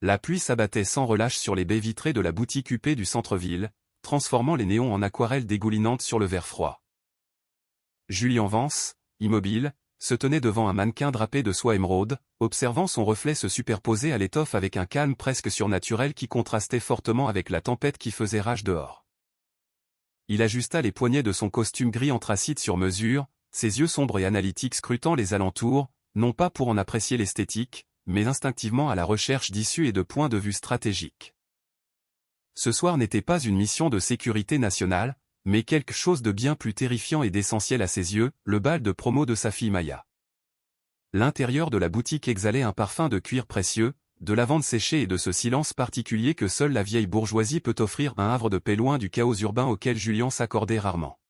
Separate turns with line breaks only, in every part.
La pluie s'abattait sans relâche sur les baies vitrées de la boutique huppée du centre-ville, transformant les néons en aquarelles dégoulinantes sur le verre froid. Julian Vance, immobile, se tenait devant un mannequin drapé de soie émeraude, observant son reflet se superposer à l'étoffe avec un calme presque surnaturel qui contrastait fortement avec la tempête qui faisait rage dehors. Il ajusta les poignets de son costume gris anthracite sur mesure, ses yeux sombres et analytiques scrutant les alentours, non pas pour en apprécier l'esthétique, mais instinctivement à la recherche d'issues et de points de vue stratégiques. Ce soir n'était pas une mission de sécurité nationale, mais quelque chose de bien plus terrifiant et d'essentiel à ses yeux, le bal de promo de sa fille Maya. L'intérieur de la boutique exhalait un parfum de cuir précieux, de lavande séchée et de ce silence particulier que seule la vieille bourgeoisie peut offrir, un havre de paix loin du chaos urbain auquel Julian s'accordait rarement.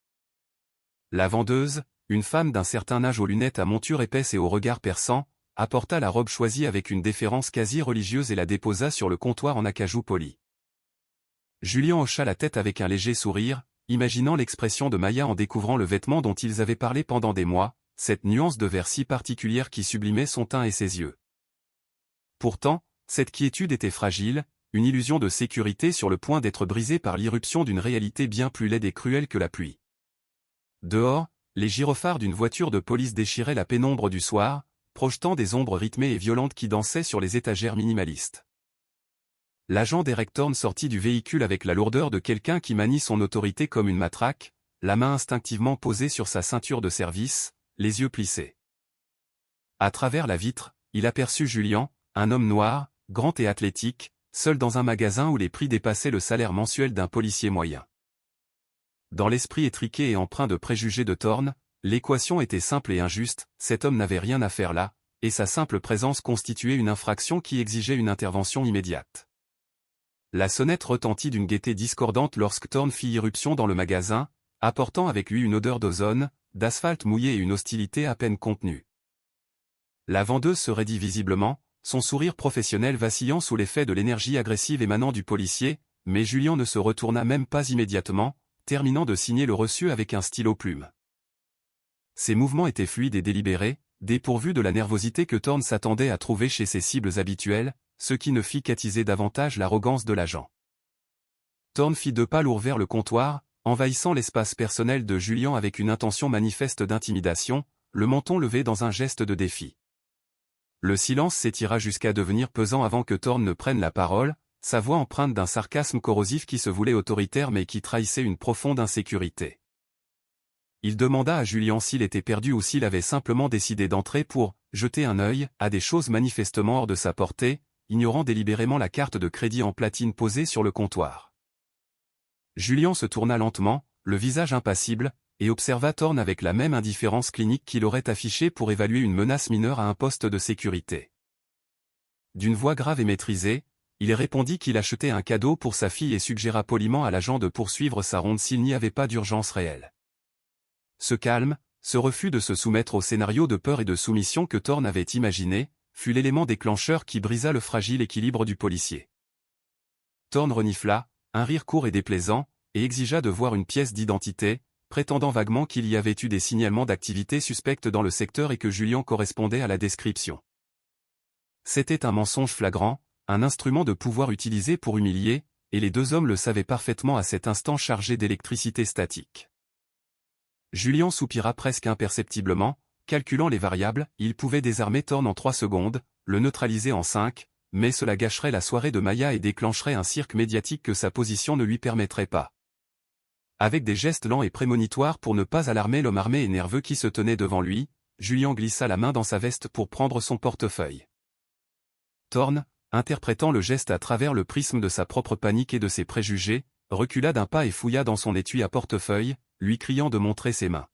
La vendeuse, une femme d'un certain âge aux lunettes à monture épaisse et au regard perçant, apporta la robe choisie avec une déférence quasi religieuse et la déposa sur le comptoir en acajou poli. Julian hocha la tête avec un léger sourire, imaginant l'expression de Maya en découvrant le vêtement dont ils avaient parlé pendant des mois, cette nuance de vert si particulière qui sublimait son teint et ses yeux. Pourtant, cette quiétude était fragile, une illusion de sécurité sur le point d'être brisée par l'irruption d'une réalité bien plus laide et cruelle que la pluie. Dehors, les gyrophares d'une voiture de police déchiraient la pénombre du soir, projetant des ombres rythmées et violentes qui dansaient sur les étagères minimalistes. L'agent Derek Thorne sortit du véhicule avec la lourdeur de quelqu'un qui manie son autorité comme une matraque, la main instinctivement posée sur sa ceinture de service, les yeux plissés. À travers la vitre, il aperçut Julian, un homme noir, grand et athlétique, seul dans un magasin où les prix dépassaient le salaire mensuel d'un policier moyen. Dans l'esprit étriqué et empreint de préjugés de Thorne, l'équation était simple et injuste, cet homme n'avait rien à faire là, et sa simple présence constituait une infraction qui exigeait une intervention immédiate. La sonnette retentit d'une gaieté discordante lorsque Thorne fit irruption dans le magasin, apportant avec lui une odeur d'ozone, d'asphalte mouillé et une hostilité à peine contenue. La vendeuse se raidit visiblement, son sourire professionnel vacillant sous l'effet de l'énergie agressive émanant du policier, mais Julian ne se retourna même pas immédiatement, terminant de signer le reçu avec un stylo plume. Ses mouvements étaient fluides et délibérés, dépourvus de la nervosité que Thorne s'attendait à trouver chez ses cibles habituelles, ce qui ne fit qu'attiser davantage l'arrogance de l'agent. Thorne fit 2 pas lourds vers le comptoir, envahissant l'espace personnel de Julian avec une intention manifeste d'intimidation, le menton levé dans un geste de défi. Le silence s'étira jusqu'à devenir pesant avant que Thorne ne prenne la parole, sa voix empreinte d'un sarcasme corrosif qui se voulait autoritaire mais qui trahissait une profonde insécurité. Il demanda à Julian s'il était perdu ou s'il avait simplement décidé d'entrer pour jeter un œil à des choses manifestement hors de sa portée, ignorant délibérément la carte de crédit en platine posée sur le comptoir. Julian se tourna lentement, le visage impassible, et observa Thorne avec la même indifférence clinique qu'il aurait affichée pour évaluer une menace mineure à un poste de sécurité. D'une voix grave et maîtrisée, il répondit qu'il achetait un cadeau pour sa fille et suggéra poliment à l'agent de poursuivre sa ronde s'il n'y avait pas d'urgence réelle. Ce calme, ce refus de se soumettre au scénario de peur et de soumission que Thorne avait imaginé, fut l'élément déclencheur qui brisa le fragile équilibre du policier. Thorne renifla, un rire court et déplaisant, et exigea de voir une pièce d'identité, prétendant vaguement qu'il y avait eu des signalements d'activité suspecte dans le secteur et que Julian correspondait à la description. C'était un mensonge flagrant, un instrument de pouvoir utilisé pour humilier, et les 2 hommes le savaient parfaitement à cet instant chargé d'électricité statique. Julian soupira presque imperceptiblement, calculant les variables, il pouvait désarmer Thorne en 3 secondes, le neutraliser en 5, mais cela gâcherait la soirée de Maya et déclencherait un cirque médiatique que sa position ne lui permettrait pas. Avec des gestes lents et prémonitoires pour ne pas alarmer l'homme armé et nerveux qui se tenait devant lui, Julian glissa la main dans sa veste pour prendre son portefeuille. Thorne, interprétant le geste à travers le prisme de sa propre panique et de ses préjugés, recula d'un pas et fouilla dans son étui à portefeuille, lui criant de montrer ses mains.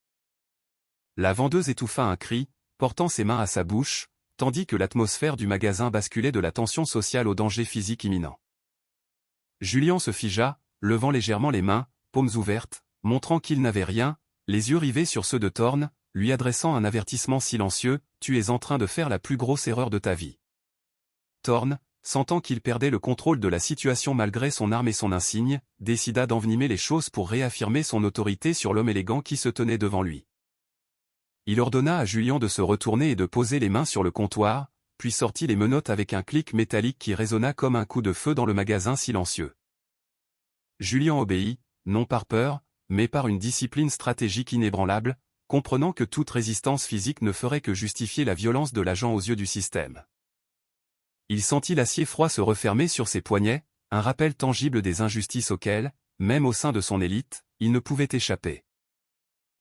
La vendeuse étouffa un cri, portant ses mains à sa bouche, tandis que l'atmosphère du magasin basculait de la tension sociale au danger physique imminent. Julian se figea, levant légèrement les mains, paumes ouvertes, montrant qu'il n'avait rien, les yeux rivés sur ceux de Thorne, lui adressant un avertissement silencieux, « Tu es en train de faire la plus grosse erreur de ta vie. » Thorne, sentant qu'il perdait le contrôle de la situation malgré son arme et son insigne, décida d'envenimer les choses pour réaffirmer son autorité sur l'homme élégant qui se tenait devant lui. Il ordonna à Julian de se retourner et de poser les mains sur le comptoir, puis sortit les menottes avec un clic métallique qui résonna comme un coup de feu dans le magasin silencieux. Julien obéit, non par peur, mais par une discipline stratégique inébranlable, comprenant que toute résistance physique ne ferait que justifier la violence de l'agent aux yeux du système. Il sentit l'acier froid se refermer sur ses poignets, un rappel tangible des injustices auxquelles, même au sein de son élite, il ne pouvait échapper.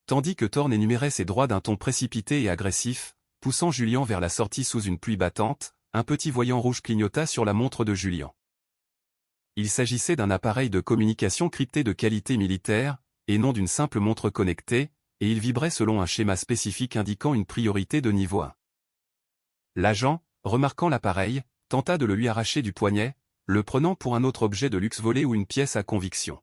Tandis que Thorne énumérait ses droits d'un ton précipité et agressif, poussant Julien vers la sortie sous une pluie battante, un petit voyant rouge clignota sur la montre de Julien. Il s'agissait d'un appareil de communication crypté de qualité militaire, et non d'une simple montre connectée, et il vibrait selon un schéma spécifique indiquant une priorité de niveau 1. L'agent, remarquant l'appareil, tenta de le lui arracher du poignet, le prenant pour un autre objet de luxe volé ou une pièce à conviction.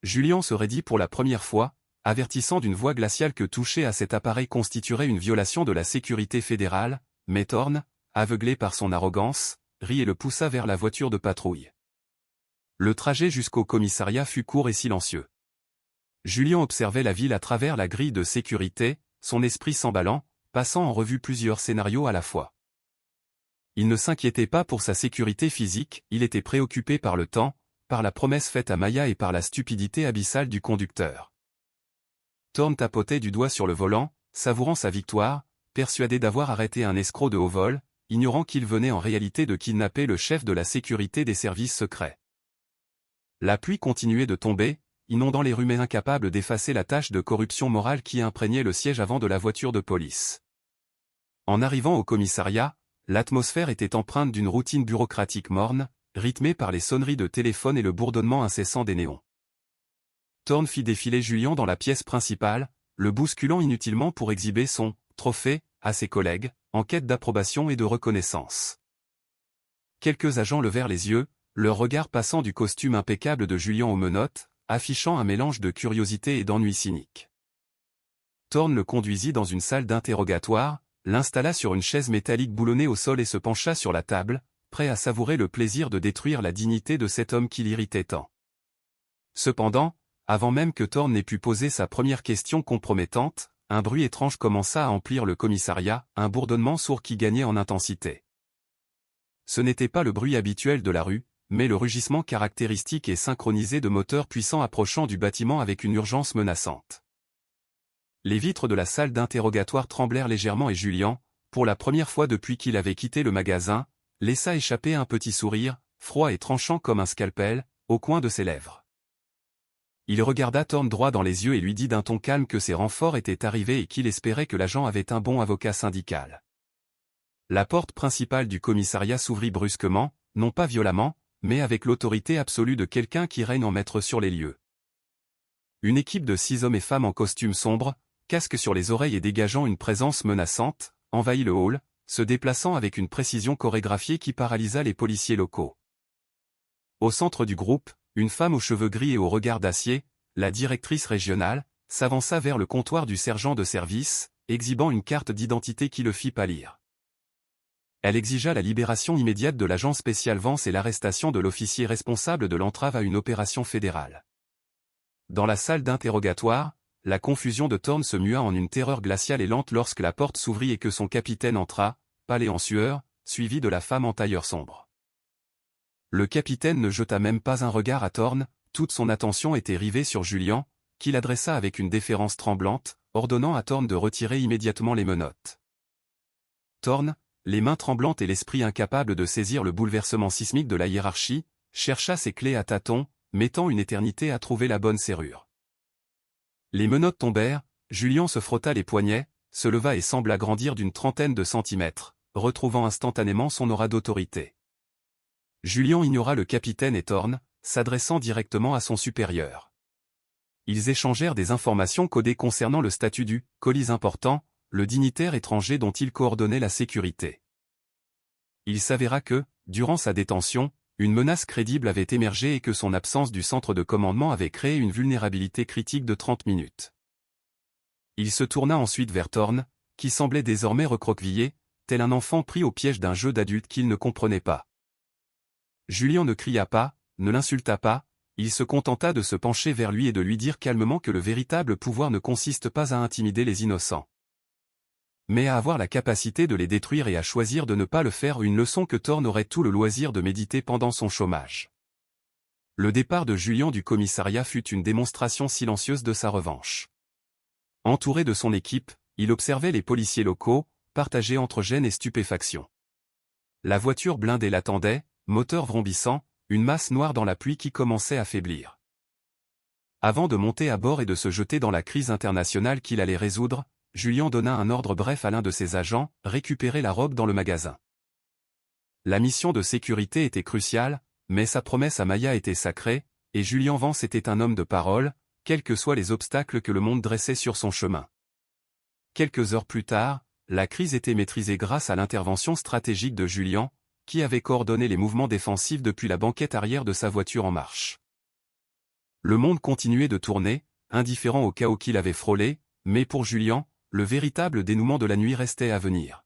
Julien se raidit pour la première fois, avertissant d'une voix glaciale que toucher à cet appareil constituerait une violation de la sécurité fédérale, mais Thorne, aveuglé par son arrogance, rit et le poussa vers la voiture de patrouille. Le trajet jusqu'au commissariat fut court et silencieux. Julien observait la ville à travers la grille de sécurité, son esprit s'emballant, passant en revue plusieurs scénarios à la fois. Il ne s'inquiétait pas pour sa sécurité physique, il était préoccupé par le temps, par la promesse faite à Maya et par la stupidité abyssale du conducteur. Thorne tapotait du doigt sur le volant, savourant sa victoire, persuadé d'avoir arrêté un escroc de haut vol, ignorant qu'il venait en réalité de kidnapper le chef de la sécurité des services secrets. La pluie continuait de tomber, inondant les rues mais incapable d'effacer la tache de corruption morale qui imprégnait le siège avant de la voiture de police. En arrivant au commissariat, l'atmosphère était empreinte d'une routine bureaucratique morne, rythmée par les sonneries de téléphone et le bourdonnement incessant des néons. Thorne fit défiler Julien dans la pièce principale, le bousculant inutilement pour exhiber son « trophée » à ses collègues, en quête d'approbation et de reconnaissance. Quelques agents levèrent les yeux, leur regard passant du costume impeccable de Julien aux menottes, affichant un mélange de curiosité et d'ennui cynique. Thorne le conduisit dans une salle d'interrogatoire, l'installa sur une chaise métallique boulonnée au sol et se pencha sur la table, prêt à savourer le plaisir de détruire la dignité de cet homme qui l'irritait tant. Cependant, avant même que Thorne n'ait pu poser sa première question compromettante, un bruit étrange commença à emplir le commissariat, un bourdonnement sourd qui gagnait en intensité. Ce n'était pas le bruit habituel de la rue, mais le rugissement caractéristique et synchronisé de moteurs puissants approchant du bâtiment avec une urgence menaçante. Les vitres de la salle d'interrogatoire tremblèrent légèrement et Julien, pour la première fois depuis qu'il avait quitté le magasin, laissa échapper un petit sourire, froid et tranchant comme un scalpel, au coin de ses lèvres. Il regarda Thorne droit dans les yeux et lui dit d'un ton calme que ses renforts étaient arrivés et qu'il espérait que l'agent avait un bon avocat syndical. La porte principale du commissariat s'ouvrit brusquement, non pas violemment, mais avec l'autorité absolue de quelqu'un qui règne en maître sur les lieux. Une équipe de 6 hommes et femmes en costume sombre, casques sur les oreilles et dégageant une présence menaçante, envahit le hall, se déplaçant avec une précision chorégraphiée qui paralysa les policiers locaux. Au centre du groupe, une femme aux cheveux gris et au regard d'acier, la directrice régionale, s'avança vers le comptoir du sergent de service, exhibant une carte d'identité qui le fit pâlir. Elle exigea la libération immédiate de l'agent spécial Vance et l'arrestation de l'officier responsable de l'entrave à une opération fédérale. Dans la salle d'interrogatoire, la confusion de Thorne se mua en une terreur glaciale et lente lorsque la porte s'ouvrit et que son capitaine entra, pâle et en sueur, suivi de la femme en tailleur sombre. Le capitaine ne jeta même pas un regard à Thorne, toute son attention était rivée sur Julien, qu'il adressa avec une déférence tremblante, ordonnant à Thorne de retirer immédiatement les menottes. Thorne, les mains tremblantes et l'esprit incapable de saisir le bouleversement sismique de la hiérarchie, chercha ses clés à tâtons, mettant une éternité à trouver la bonne serrure. Les menottes tombèrent, Julien se frotta les poignets, se leva et sembla grandir d'une trentaine de centimètres, retrouvant instantanément son aura d'autorité. Julien ignora le capitaine et Thorne, s'adressant directement à son supérieur. Ils échangèrent des informations codées concernant le statut du « colis important », le dignitaire étranger dont il coordonnait la sécurité. Il s'avéra que, durant sa détention, une menace crédible avait émergé et que son absence du centre de commandement avait créé une vulnérabilité critique de 30 minutes. Il se tourna ensuite vers Thorne, qui semblait désormais recroquevillé, tel un enfant pris au piège d'un jeu d'adulte qu'il ne comprenait pas. Julien ne cria pas, ne l'insulta pas, il se contenta de se pencher vers lui et de lui dire calmement que le véritable pouvoir ne consiste pas à intimider les innocents. mais à avoir la capacité de les détruire et à choisir de ne pas le faire, une leçon que Thorne aurait tout le loisir de méditer pendant son chômage. Le départ de Julian du commissariat fut une démonstration silencieuse de sa revanche. Entouré de son équipe, il observait les policiers locaux, partagés entre gêne et stupéfaction. La voiture blindée l'attendait, moteur vrombissant, une masse noire dans la pluie qui commençait à faiblir. Avant de monter à bord et de se jeter dans la crise internationale qu'il allait résoudre, Julian donna un ordre bref à l'un de ses agents, récupérer la robe dans le magasin. La mission de sécurité était cruciale, mais sa promesse à Maya était sacrée, et Julian Vance était un homme de parole, quels que soient les obstacles que le monde dressait sur son chemin. Quelques heures plus tard, la crise était maîtrisée grâce à l'intervention stratégique de Julian, qui avait coordonné les mouvements défensifs depuis la banquette arrière de sa voiture en marche. Le monde continuait de tourner, indifférent au chaos qu'il avait frôlé, mais pour Julian, le véritable dénouement de la nuit restait à venir.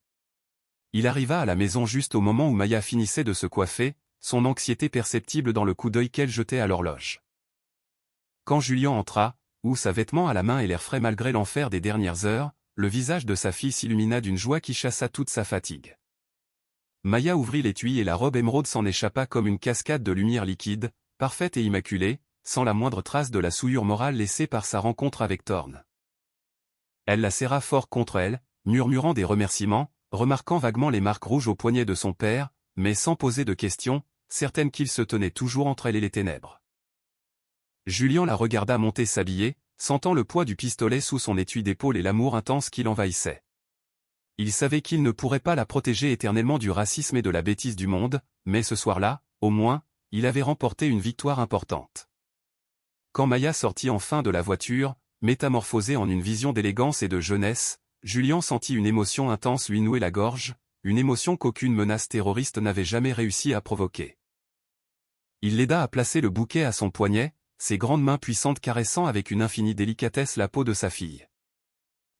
Il arriva à la maison juste au moment où Maya finissait de se coiffer, son anxiété perceptible dans le coup d'œil qu'elle jetait à l'horloge. Quand Julian entra, sa vêtement à la main et l'air frais malgré l'enfer des dernières heures, le visage de sa fille s'illumina d'une joie qui chassa toute sa fatigue. Maya ouvrit l'étui et la robe émeraude s'en échappa comme une cascade de lumière liquide, parfaite et immaculée, sans la moindre trace de la souillure morale laissée par sa rencontre avec Thorne. Elle la serra fort contre elle, murmurant des remerciements, remarquant vaguement les marques rouges au poignet de son père, mais sans poser de questions, certaine qu'il se tenait toujours entre elle et les ténèbres. Julian la regarda monter s'habiller, sentant le poids du pistolet sous son étui d'épaule et l'amour intense qui l'envahissait. Il savait qu'il ne pourrait pas la protéger éternellement du racisme et de la bêtise du monde, mais ce soir-là, au moins, il avait remporté une victoire importante. Quand Maya sortit enfin de la voiture, métamorphosée en une vision d'élégance et de jeunesse, Julian sentit une émotion intense lui nouer la gorge, une émotion qu'aucune menace terroriste n'avait jamais réussi à provoquer. Il l'aida à placer le bouquet à son poignet, ses grandes mains puissantes caressant avec une infinie délicatesse la peau de sa fille.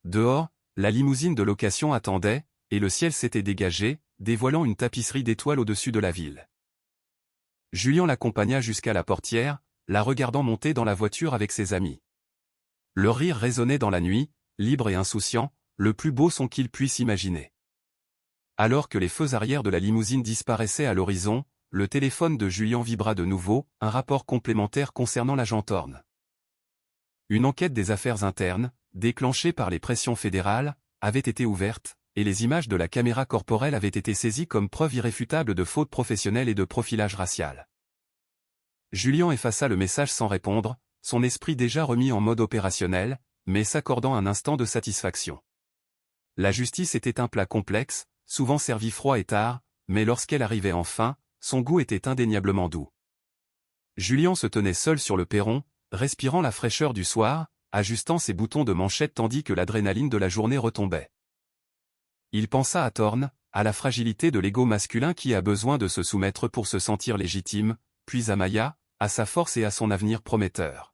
Dehors, la limousine de location attendait, et le ciel s'était dégagé, dévoilant une tapisserie d'étoiles au-dessus de la ville. Julian l'accompagna jusqu'à la portière, la regardant monter dans la voiture avec ses amis. Leur rire résonnait dans la nuit, libre et insouciant, le plus beau son qu'il puisse imaginer. Alors que les feux arrière de la limousine disparaissaient à l'horizon, le téléphone de Julian vibra de nouveau, un rapport complémentaire concernant l'agent Thorne. Une enquête des affaires internes, déclenchée par les pressions fédérales, avait été ouverte, et les images de la caméra corporelle avaient été saisies comme preuve irréfutable de faute professionnelle et de profilage racial. Julian effaça le message sans répondre, son esprit déjà remis en mode opérationnel, mais s'accordant un instant de satisfaction. La justice était un plat complexe, souvent servi froid et tard, mais lorsqu'elle arrivait enfin, son goût était indéniablement doux. Julian se tenait seul sur le perron, respirant la fraîcheur du soir, ajustant ses boutons de manchette tandis que l'adrénaline de la journée retombait. Il pensa à Thorne, à la fragilité de l'ego masculin qui a besoin de se soumettre pour se sentir légitime, puis à Maya, à sa force et à son avenir prometteur.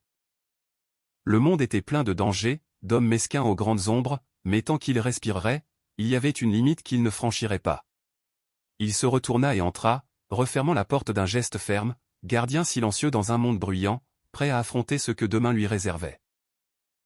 Le monde était plein de dangers, d'hommes mesquins aux grandes ombres, mais tant qu'il respirerait, il y avait une limite qu'il ne franchirait pas. Il se retourna et entra, refermant la porte d'un geste ferme, gardien silencieux dans un monde bruyant, prêt à affronter ce que demain lui réservait.